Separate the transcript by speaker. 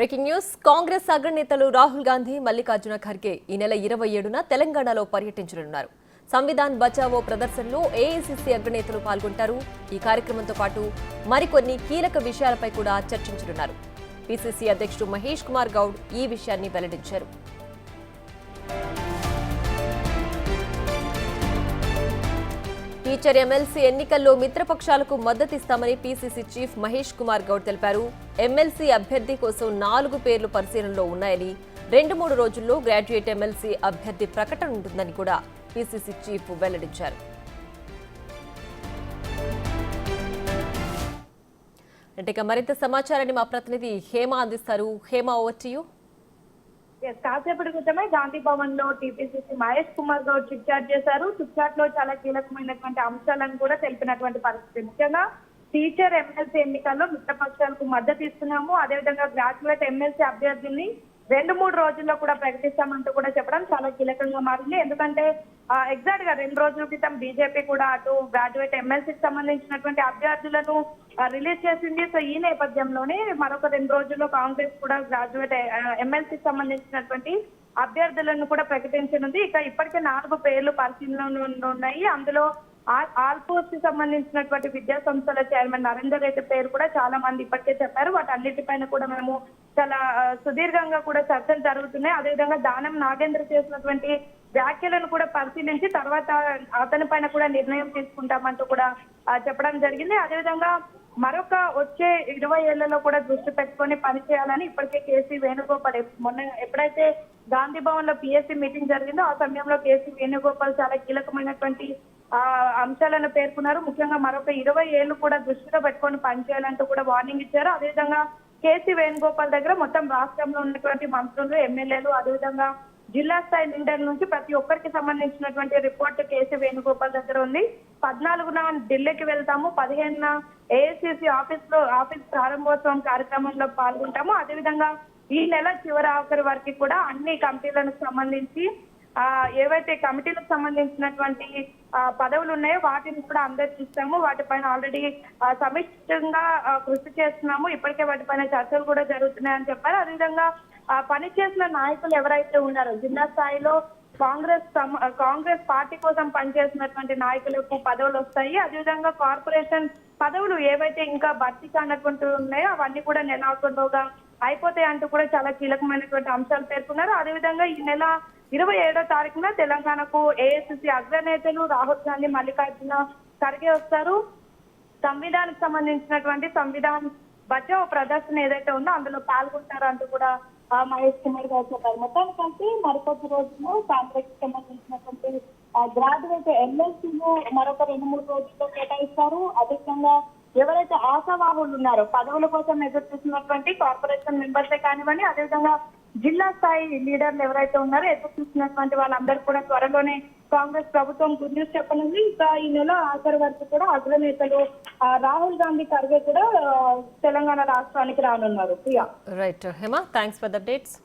Speaker 1: Breaking news Congress అగ్రనేతలు Rahul Gandhi Mallikarjuna Kharge ఈ నెల 27న తెలంగాణలో పర్యటించనున్నారు. సంవిధాన్ బచావో ప్రదర్శనలో ఏఐసీసీ అగ్రనేతలు పాల్గొంటారు. ఈ కార్యక్రమంతో పాటు మరికొన్ని కీలక విషయాలపై కూడా చర్చించనున్నారు. పీసీసీ అధ్యక్షుడు మహేష్ కుమార్ గౌడ్ ఈ విషయాన్ని వెల్లడించారు. టీచర్ ఎమ్మెల్సీ ఎన్నికల్లో మిత్రపక్షాలకు మద్దతిస్తామని పీసీసీ చీఫ్ మహేష్ కుమార్ గౌడ్ తెలిపారు. ఎమ్మెల్సీ అభ్యర్థి కోసం 4 పేర్లు పరిశీలనలో ఉన్నాయని, 2-3 రోజుల్లో గ్రాడ్యుయేట్ ఎమ్మెల్సీ అభ్యర్థి ప్రకటన ఉంటుందని కూడా పీసీసీ చీఫ్ వెల్లడించారు. అంటే మరింత సమాచారాన్ని మా ప్రతినిధి హేమ అందిస్తారు. Hema, over to you.
Speaker 2: కాసేపటి క్రితమే గాంధీ భవన్ లో TPCC Mahesh Kumar Goud chit chat చేశారు. చిట్ చాట్ లో చాలా కీలకమైనటువంటి అంశాలను కూడా తెలిపినటువంటి పరిస్థితి. ముఖ్యంగా టీచర్ ఎమ్మెల్సీ ఎన్నికల్లో మిత్రపక్షాలకు మద్దతు ఇస్తున్నాము, అదేవిధంగా గ్రాడ్యుయేట్ ఎమ్మెల్సీ అభ్యర్థుల్ని 2-3 రోజుల్లో కూడా ప్రకటిస్తామంటూ కూడా చెప్పడం చాలా కీలకంగా మారింది. ఎందుకంటే ఎగ్జాక్ట్ గా 2 రోజుల క్రితం బీజేపీ కూడా అటు గ్రాడ్యుయేట్ ఎమ్మెల్సీకి సంబంధించినటువంటి అభ్యర్థులను రిలీజ్ చేసింది. సో ఈ నేపథ్యంలోనే మరొక 2 రోజుల్లో కాంగ్రెస్ కూడా గ్రాడ్యుయేట్ ఎమ్మెల్సీకి సంబంధించినటువంటి అభ్యర్థులను కూడా ప్రకటించనుంది. ఇక ఇప్పటికే 4 పేర్లు పరిశీలనలో ఉన్నాయి. అందులో ఆల్పోస్ట్ కి సంబంధించినటువంటి విద్యా సంస్థల చైర్మన్ నరేందర్ రెడ్డి పేరు కూడా చాలా మంది ఇప్పటికే చెప్పారు. వాటన్నిటిపైన కూడా మేము చాలా సుదీర్ఘంగా కూడా చర్చలు జరుగుతున్నాయి. అదేవిధంగా దానం నాగేంద్ర చేసినటువంటి వ్యాఖ్యలను కూడా పరిశీలించి తర్వాత అతని పైన కూడా నిర్ణయం తీసుకుంటామంటూ కూడా చెప్పడం జరిగింది. అదేవిధంగా మరొక వచ్చే 20 ఏళ్లలో కూడా దృష్టి పెట్టుకొని పనిచేయాలని ఇప్పటికే కేసీ వేణుగోపాల్ మొన్న ఎప్పుడైతే గాంధీ భవన్ లో పిఎస్సీ మీటింగ్ జరిగిందో ఆ సమయంలో కేసీ వేణుగోపాల్ చాలా కీలకమైనటువంటి అంశాలను పేర్కొన్నారు. ముఖ్యంగా మరొక 20 ఏళ్లు కూడా దృష్టిలో పెట్టుకొని పనిచేయాలంటూ కూడా వార్నింగ్ ఇచ్చారు. అదేవిధంగా కేసీ వేణుగోపాల్ దగ్గర మొత్తం రాష్ట్రంలో ఉన్నటువంటి మంత్రులు, ఎమ్మెల్యేలు, అదేవిధంగా జిల్లా స్థాయి లీడర్ నుంచి ప్రతి ఒక్కరికి సంబంధించినటువంటి రిపోర్ట్ కేసీ వేణుగోపాల్ దగ్గర ఉంది. 14న ఢిల్లీకి వెళ్తాము, 15న ఏఐసీసీ ఆఫీస్ ప్రారంభోత్సవం కార్యక్రమంలో పాల్గొంటాము. అదేవిధంగా ఈ నెల ఆఖరి వరకు కూడా అన్ని కమిటీలకు సంబంధించి ఏవైతే కమిటీలకు సంబంధించినటువంటి పదవులు ఉన్నాయో వాటిని కూడా అందరిస్తాము. వాటిపైన ఆల్రెడీ సమిష్టిగా కృషి చేస్తున్నాము. ఇప్పటికే వాటిపైన చర్చలు కూడా జరుగుతున్నాయని చెప్పారు. అదేవిధంగా పనిచేసిన నాయకులు ఎవరైతే ఉన్నారో జిల్లా స్థాయిలో కాంగ్రెస్ పార్టీ కోసం పనిచేసినటువంటి నాయకులకు పదవులు వస్తాయి. అదేవిధంగా కార్పొరేషన్ పదవులు ఏవైతే ఇంకా భర్తీ కానటువంటి ఉన్నాయో అవన్నీ కూడా నెలాఖరులోగా అయిపోతాయి అంటూ కూడా చాలా కీలకమైనటువంటి అంశాలు పేర్కొన్నారు. అదేవిధంగా ఈ నెల 27వ తారీఖున తెలంగాణకు ఏఐసీసీ అగ్రనేతలు రాహుల్ గాంధీ, మల్లికార్జున ఖర్గే వస్తారు. సంవిధానికి సంబంధించినటువంటి సంవిధాన్ బచావో ప్రదర్శన ఏదైతే ఉందో అందులో పాల్గొంటారు అంటూ కూడా మహేష్ కుమార్ గారు చెప్పారు. మొత్తానికంటే మరికొద్ది రోజుల్లో కాంగ్రెస్ కి సంబంధించినటువంటి గ్రాడ్యుయేట్ ఎమ్మెల్సీలు మరొక 2-3 రోజుల్లో కేటాయిస్తారు. అదేవిధంగా ఎవరైతే ఆశావాహులు ఉన్నారో పదవుల కోసం ఎదురు చూస్తున్నటువంటి కార్పొరేషన్ మెంబర్సే కానివ్వండి, అదేవిధంగా జిల్లా స్థాయి లీడర్లు ఎవరైతే ఉన్నారో ఎదురు చూస్తున్నటువంటి వాళ్ళందరూ కూడా త్వరలోనే కాంగ్రెస్ ప్రభుత్వం గుడ్ న్యూస్ చెప్పనుంది. ఇక ఈ నెల ఆఖరి వరకు కూడా అగ్రనేతలు రాహుల్ గాంధీ ఖర్గే కూడా తెలంగాణ రాష్ట్రానికి రానున్నారు.
Speaker 1: Right Hema, thanks for the updates.